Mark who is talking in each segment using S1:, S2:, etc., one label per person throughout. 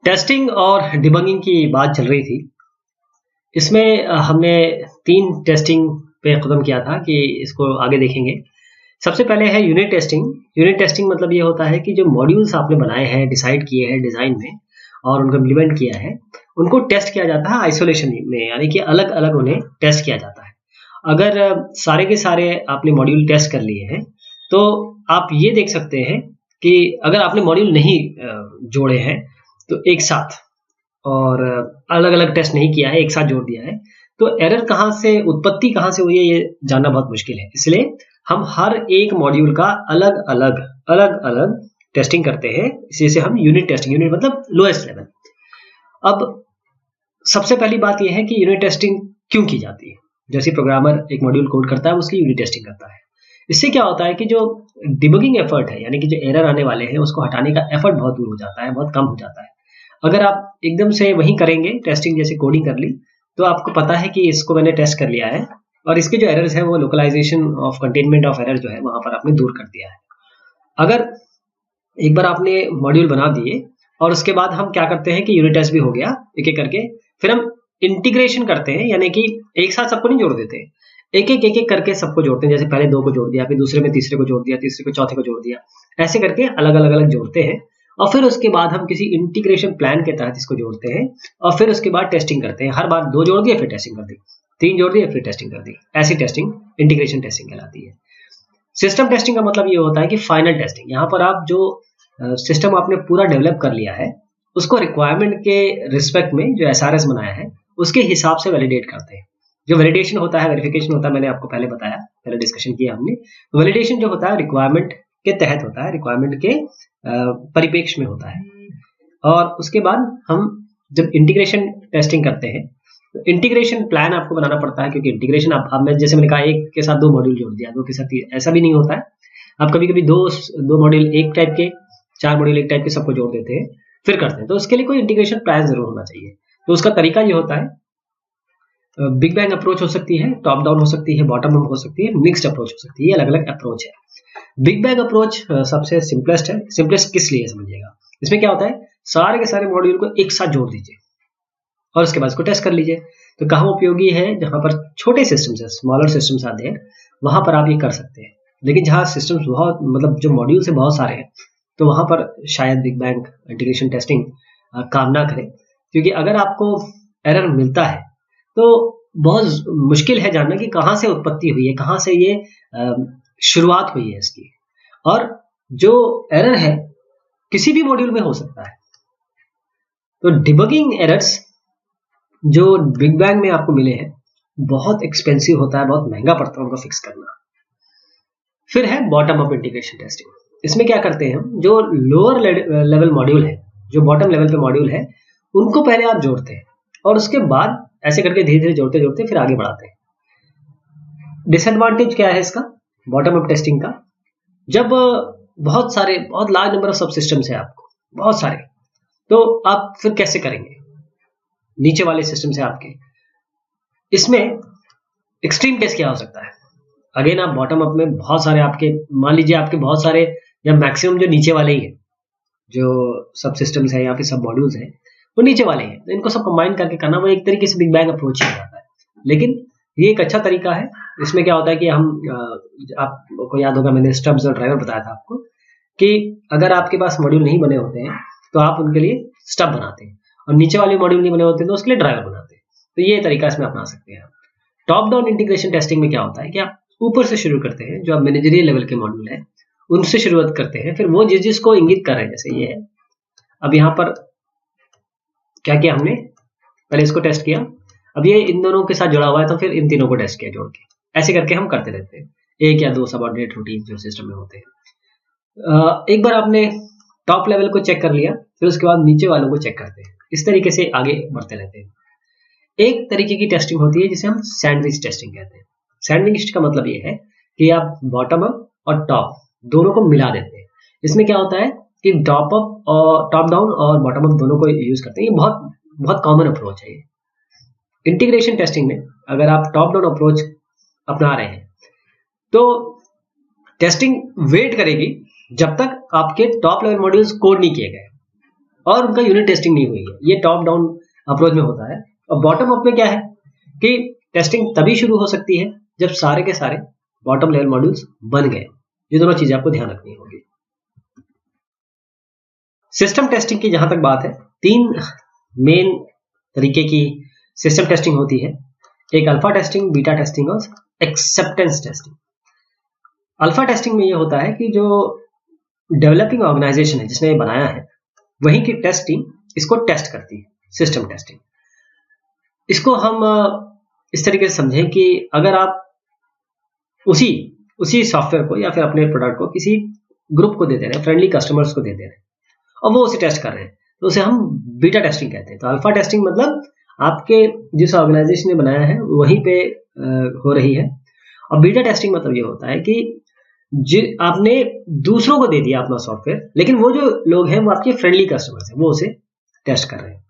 S1: Testing और debugging की बात चल रही थी। इसमें हमने 3 टेस्टिंग पे ख़त्म किया था कि इसको आगे देखेंगे। सबसे पहले है यूनिट टेस्टिंग। यूनिट टेस्टिंग मतलब ये होता है कि जो मॉड्यूल्स आपने बनाए हैं, डिसाइड किए हैं डिज़ाइन में और उनको इम्प्लीमेंट किया है, उनको टेस्ट किया जाता है आइसोलेशन में, यानी कि अलग-अलग उन्हें टेस्ट किया जाता है। अगर सारे के सारे आपने मॉड्यूल टेस्ट कर लिए हैं, तो आप ये देख सकते हैं कि अगर आपने मॉड्यूल नहीं जोड़े हैं, तो एक साथ और अलग-अलग टेस्ट नहीं किया है, एक साथ जोड़ दिया है, तो एरर कहाँ से उत्पत्ति कहाँ से हुई है, ये जानना बहुत मुश्किल है। इसलिए हम हर एक मॉड्यूल का अलग-अलग टेस्टिंग करते हैं। इसे हम यूनिट टेस्टिंग, यूनिट मतलब लोएस्ट लेवल। अब सबसे पहली बात यह है कि यूनिट टेस्टिंग क्यों की जाती है। जैसे प्रोग्रामर एक मॉड्यूल कोड करता है, उसकी यूनिट टेस्टिंग करता है। इससे क्या होता है कि जो डिबगिंग एफर्ट है, यानी कि जो एरर आने वाले हैं, उसको हटाने का एफर्ट बहुत दूर हो जाता है, बहुत कम हो जाता है। अगर आप एकदम से वहीं करेंगे टेस्टिंग, जैसे कोडिंग कर ली, तो आपको पता है कि इसको मैंने टेस्ट कर लिया है और इसके जो एरर्स है वो localisation of containment of error जो है वहां पर आपने दूर कर दिया है। अगर एक बार आपने मॉड्यूल बना दिए और उसके बाद हम क्या करते हैं कि यूनिट टेस्ट भी हो गया एक एक करके, फिर हम इंटीग्रेशन करते हैं, यानी कि एक साथ सबको नहीं जोड़ देते, एक एक करके सबको जोड़ते हैं। जैसे पहले 2 को जोड़ दिया, फिर दूसरे में तीसरे को जोड़ दिया, तीसरे को चौथे को जोड़ दिया, ऐसे करके अलग जोड़ते हैं और फिर उसके बाद हम किसी इंटीग्रेशन प्लान के तहत इसको जोड़ते हैं और फिर उसके बाद टेस्टिंग करते हैं। हर बार 2 जोड़ दिए फिर टेस्टिंग कर दी, 3 जोड़ दिए फिर टेस्टिंग कर दी। ऐसी टेस्टिंग इंटीग्रेशन टेस्टिंग कहलाती है। सिस्टम टेस्टिंग का मतलब ये होता है कि फाइनल टेस्टिंग। यहाँ पर आप जो सिस्टम आपने पूरा डेवलप कर लिया है, उसको रिक्वायरमेंट के रिस्पेक्ट में जो एसआरएस बनाया है उसके हिसाब से वैलिडेट करते हैं। जो वैलिडेशन होता है, वेरिफिकेशन होता है, मैंने आपको पहले बताया, पहले डिस्कशन किया हमने। वैलिडेशन जो होता है रिक्वायरमेंट के तहत होता है, रिक्वायरमेंट के परिप्रेक्ष्य में होता है। और उसके बाद हम जब इंटीग्रेशन टेस्टिंग करते हैं, तो इंटीग्रेशन प्लान आपको बनाना पड़ता है, क्योंकि इंटीग्रेशन अब मैं जैसे मैंने कहा एक के साथ 2 मॉड्यूल जोड़ दिया, 2 के साथ ऐसा भी नहीं होता है। आप कभी-कभी 2 मॉड्यूल एक टाइप के, 4 मॉड्यूल एक टाइप के सबको जोड़ देते हैं, फिर करते हैं। तो उसके लिए कोई इंटीग्रेशन प्लान जरूर होना चाहिए। तो उसका तरीका ये होता है, बिग बैंग अप्रोच हो सकती है, टॉप डाउन हो सकती है, बॉटम अप हो सकती है, मिक्स्ड अप्रोच हो सकती है। ये अलग-अलग अप्रोच है। बिग बैंग अप्रोच सबसे सिंपलेस्ट है। सिंपलेस्ट किस लिए समझिएगा। इसमें क्या होता है, सारे के सारे मॉड्यूल को एक साथ जोड़ दीजिए और उसके बाद इसको टेस्ट कर लीजिए। तो कहाँ उपयोगी है, जहां पर छोटे सिस्टम्स है, स्मॉलर सिस्टम्स आते हैं, वहां पर आप ये कर सकते हैं। लेकिन जहां सिस्टम्स बहुत, मतलब जो मॉड्यूल से बहुत सारे हैं, तो वहां पर शायद बिग बैंग इंटीग्रेशन टेस्टिंग काम ना करे, क्योंकि अगर आपको एरर मिलता है तो बहुत मुश्किल है जानना कि कहाँ से उत्पत्ति हुई है, कहाँ से ये शुरुआत हुई है इसकी। और जो एरर है किसी भी मॉड्यूल में हो सकता है। तो डिबगिंग एरर्स जो बिग बैंग में आपको मिले हैं बहुत एक्सपेंसिव होता है, बहुत महंगा पड़ता है उनको फिक्स करना। फिर है बॉटम अप इंटीग्रेशन टेस्टिंग। इसमें क्या करते हैं हम, जो लोअर लेवल मॉड्यूल है, जो बॉटम लेवल पे मॉड्यूल है, उनको पहले आप जोड़ते हैं और उसके बाद ऐसे करके धीरे धीरे जोड़ते जोड़ते फिर आगे बढ़ाते हैं। डिसएडवांटेज क्या है इसका, बॉटम अप टेस्टिंग का, जब बहुत लार्ज नंबर ऑफ सब सिस्टम्स है आपको, बहुत सारे, तो आप फिर कैसे करेंगे नीचे वाले सिस्टम से आपके। इसमें एक्सट्रीम केस क्या हो सकता है, अगेन आप बॉटम अप में बहुत सारे आपके, मान लीजिए आपके बहुत सारे या मैक्सिमम जो नीचे वाले ही है, जो सब सिस्टम्स है या फिर सब मॉड्यूल्स है वो नीचे वाले हैं, तो इनको सब कंबाइन करके करना वो एक तरीके से बिग बैंग अप्रोच ही जाता है। लेकिन ये एक अच्छा तरीका है। इसमें क्या होता है कि हम, आपको याद होगा मैंने स्टब्स और ड्राइवर बताया था आपको, कि अगर आपके पास मॉड्यूल नहीं बने होते हैं तो आप उनके लिए स्टब बनाते हैं और नीचे वाले मॉड्यूल नहीं बने होते तो उसके लिए ड्राइवर बनाते हैं। तो ये तरीका इसमें अपना सकते हैं। टॉप डाउन इंटीग्रेशन टेस्टिंग में क्या होता है कि आप ऊपर से शुरू करते हैं, जो आप मैनेजरियल लेवल के मॉड्यूल है उनसे शुरुआत करते हैं, फिर वो जिसको इंगित कर रहे हैं, जैसे ये है। अब यहाँ पर क्या किया हमने, पहले इसको टेस्ट किया, अब ये इन दोनों के साथ जुड़ा हुआ है तो फिर इन तीनों को टेस्ट किया जोड़ के। ऐसे करके हम करते रहते हैं, 1 या 2 सबऑर्डिनेट रूटीन जो सिस्टम में होते हैं। एक बार आपने टॉप लेवल को चेक कर लिया, फिर उसके बाद नीचे वालों को चेक करते हैं। इस तरीके से आगे बढ़ते रहते हैं। एक तरीके की टेस्टिंग होती है जिसे हम सैंडविच टेस्टिंग कहते हैं। सैंडविच का मतलब ये है कि आप बॉटम अप और टॉप दोनों को मिला देते हैं। इसमें क्या होता है कि टॉप अप और टॉप डाउन और बॉटम अप दोनों को यूज करते हैं। ये बहुत बहुत कॉमन अप्रोच है। इंटीग्रेशन टेस्टिंग में अगर आप टॉप डाउन अप्रोच अपना रहे हैं तो टेस्टिंग वेट करेगी जब तक आपके टॉप लेवल मॉड्यूल्स कोड नहीं किए गए और उनका यूनिट टेस्टिंग नहीं हुई है। ये टॉप डाउन अप्रोच में होता है। और बॉटम अप में क्या है कि टेस्टिंग तभी शुरू हो सकती है जब सारे के सारे बॉटम लेवल मॉड्यूल्स बन गए। ये दोनों चीजें आपको ध्यान रखनी होगी। सिस्टम टेस्टिंग की जहां तक बात है, 3 मेन तरीके की सिस्टम टेस्टिंग होती है। एक अल्फा टेस्टिंग, बीटा टेस्टिंग और एक्सेप्टेंस टेस्टिंग। अल्फा टेस्टिंग में ये होता है कि जो डेवलपिंग ऑर्गेनाइजेशन है जिसने बनाया है, वहीं की टेस्ट टीम इसको टेस्ट करती है, सिस्टम टेस्टिंग। इसको हम इस तरीके से समझें कि अगर आप उसी सॉफ्टवेयर को या फिर अपने प्रोडक्ट को किसी ग्रुप को दे दे रहे हैं, फ्रेंडली कस्टमर्स को दे दे रहे हैं और वो उसे टेस्ट कर रहे हैं, तो उसे हम बीटा टेस्टिंग कहते हैं। तो अल्फा टेस्टिंग मतलब आपके जिस ऑर्गेनाइजेशन ने बनाया है वहीं पे हो रही है। और बीटा टेस्टिंग मतलब ये होता है कि आपने दूसरों को दे दिया अपना सॉफ्टवेयर, लेकिन वो जो लोग हैं वो आपके फ्रेंडली कस्टमर्स हैं, वो उसे टेस्ट कर रहे हैं।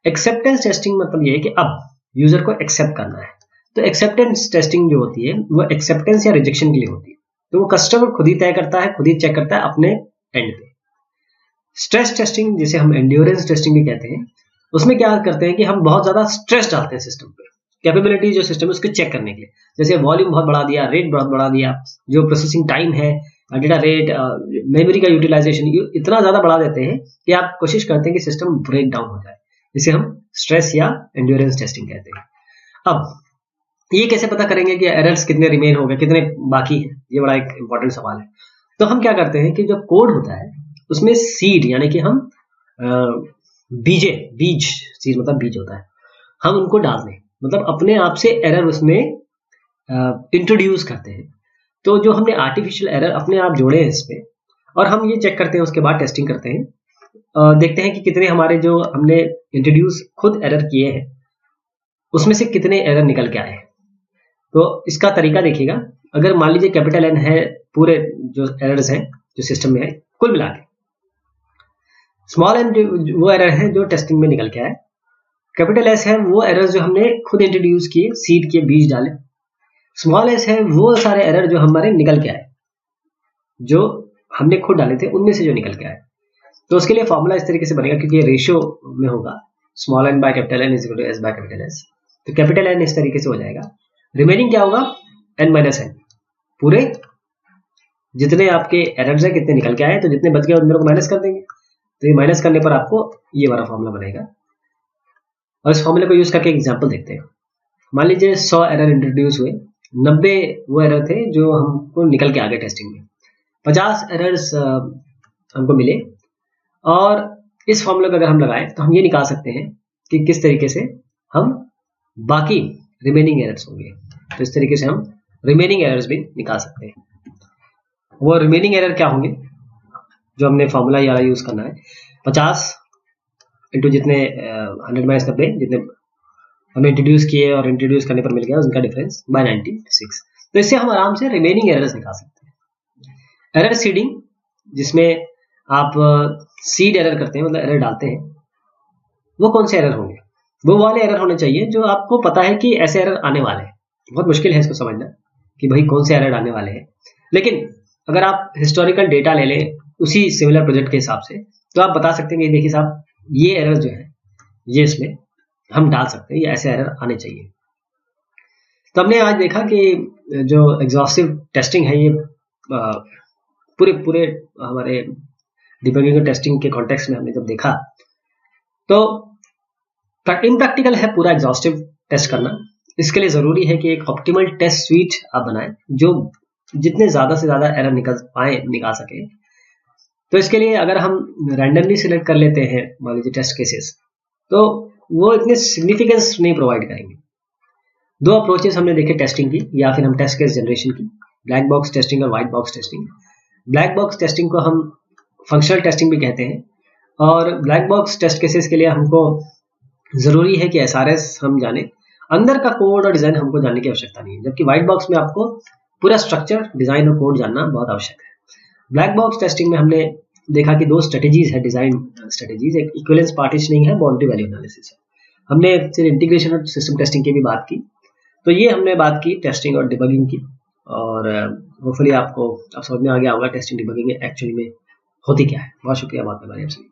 S1: एक्सेप्टेंस टेस्टिंग मतलब ये है कि अब यूजर को एक्सेप्ट करना है। तो एक्सेप्टेंस टेस्टिंग जो होती है वो एक्सेप्टेंस या रिजेक्शन के लिए होती है। तो वो कस्टमर खुद ही तय करता है, खुद ही चेक करता है अपने एंड पे। स्ट्रेस टेस्टिंग, जिसे हम एंड्योरेंस टेस्टिंग भी कहते हैं, उसमें क्या करते हैं कि हम बहुत ज्यादा स्ट्रेस डालते हैं सिस्टम पे, कैपेबिलिटी जो सिस्टम है उसको चेक करने के लिए। जैसे वॉल्यूम बहुत बढ़ा दिया, रेट बहुत बढ़ा दिया, जो प्रोसेसिंग टाइम है, डेटा रेट, मेमोरी का यूटिलाइजेशन इतना ज्यादा बढ़ा देते हैं कि आप कोशिश करते हैं कि सिस्टम ब्रेक डाउन हो जाए। इसे हम स्ट्रेस या एंड्योरेंस टेस्टिंग कहते हैं। अब ये कैसे पता करेंगे कि एरर्स कितने रिमेन हो गए, कितने बाकी हैं? ये बड़ा एक इंपॉर्टेंट सवाल है। तो हम क्या करते हैं कि जो कोड होता है उसमें सीड, यानी कि हम बीज सीड मतलब बीज होता है, हम उनको डाल दें, मतलब अपने आप से एरर उसमें इंट्रोड्यूस करते हैं। तो जो हमने आर्टिफिशियल एरर अपने आप जोड़े हैं इस पे, और हम ये चेक करते हैं, उसके बाद टेस्टिंग करते हैं, देखते हैं कि कितने हमारे जो हमने इंट्रोड्यूस खुद एरर किए हैं उसमें से कितने एरर निकल के आए हैं। तो इसका तरीका देखिएगा, अगर मान लीजिए कैपिटल एन है पूरे जो एरर्स हैं जो सिस्टम में है कुल मिला के, स्मॉल एन वो एरर है जो टेस्टिंग में निकल के आए, कैपिटल एस है वो एरर्स जो हमने खुद इंट्रोड्यूस किए, सीड के बीज डाले, स्मॉल एस है वो सारे एरर जो हमारे निकल के आए, जो हमने खुद डाले थे उनमें से जो निकल के आए। तो उसके लिए फॉर्मूला इस तरीके से बनेगा, क्योंकि ये रेशियो में होगा, small N by capital N is equal to S by capital S. तो कैपिटल एन इस तरीके से हो जाएगा, रिमेनिंग क्या होगा, एन माइनस एन, पूरे जितने आपके एरर्स हैं कितने निकल के आए, तो जितने बच गए उन को माइनस कर देंगे। तो ये माइनस करने पर आपको ये वाला फॉर्मूला बनेगा। और इस फॉर्मूले को यूज करके एग्जांपल देखते हैं। मान लीजिए 100 एरर इंट्रोड्यूस हुए, 90 वो एरर थे जो हमको निकल के आ गए टेस्टिंग में, 50 एरर्स हमको मिले। और इस फॉर्मूले को अगर हम लगाएं तो हम ये निकाल सकते हैं कि किस तरीके से हम बाकी रिमेनिंग एरर्स होंगे। तो इस तरीके से हम रिमेनिंग एरर्स भी निकाल सकते हैं। वो रिमेनिंग एरर क्या होंगे जो हमने फॉर्मूला वाला यूज करना है, 50 इंटू जितने 100 माइनस 90, जितने हमने इंट्रोड्यूस किए और इंट्रोड्यूस करने पर मिल गया उनका डिफरेंस बाय 96। तो इससे हम आराम से रिमेनिंग एरर्स निकाल सकते हैं। एरर सीडिंग, जिसमें आप सीड एरर करते हैं, मतलब एरर डालते हैं, वो कौन से एरर होंगे? वो वाले एरर होने चाहिए जो आपको पता है कि ऐसे एरर आने वाले हैं। बहुत मुश्किल है इसको समझना कि भाई कौन से एरर आने वाले हैं, लेकिन अगर आप हिस्टोरिकल डेटा ले लें उसी सिमिलर प्रोजेक्ट के हिसाब से, तो आप बता सकते हैं कि देखिए साहब ये एरर जो है ये इसमें हम डाल सकते हैं, ये ऐसे एरर आने चाहिए। तो हमने आज देखा कि जो एग्जॉस्टिव टेस्टिंग है ये पूरे हमारे डिबगिंग टेस्टिंग के कॉन्टेक्स्ट में हमने जब देखा, तो इम्प्रैक्टिकल है पूरा एग्जॉस्टिव टेस्ट करना। इसके लिए जरूरी है कि एक ऑप्टिमल टेस्ट स्वीट आप बनाएं जो जितने ज्यादा से ज्यादा एरर निकाल सके। तो इसके लिए अगर हम रैंडमली सिलेक्ट कर लेते हैं मान लीजिए टेस्ट केसेस, तो वो इतने सिग्निफिकेंस नहीं प्रोवाइड करेंगे। 2 अप्रोचेस हमने देखे टेस्टिंग की, या फिर हम टेस्ट केस जनरेशन की, ब्लैक बॉक्स टेस्टिंग और white box testing. Black box testing को हम फंक्शनल टेस्टिंग भी कहते हैं, और ब्लैक बॉक्स टेस्ट केसेस के लिए हमको जरूरी है कि एसआरएस हम जाने, अंदर का कोड और डिजाइन हमको जानने की आवश्यकता नहीं है, जबकि व्हाइट बॉक्स में आपको पूरा स्ट्रक्चर, डिजाइन और कोड जानना बहुत आवश्यक है। ब्लैक बॉक्स टेस्टिंग में हमने देखा कि 2 स्ट्रेटेजीज है, डिजाइन स्ट्रेटेजीज, एक इक्विवेलेंस पार्टीशनिंग है, बाउंड्री वैल्यू एनालिसिस है। हमने फिर इंटीग्रेशन और सिस्टम टेस्टिंग की भी बात की। तो ये हमने बात की टेस्टिंग और डिबगिंग की, और होपफुली आपको अब समझ में आ गया होगा टेस्टिंग डिबगिंग एक्चुअली में होती क्या है। बहुत शुक्रिया बात करने के लिए।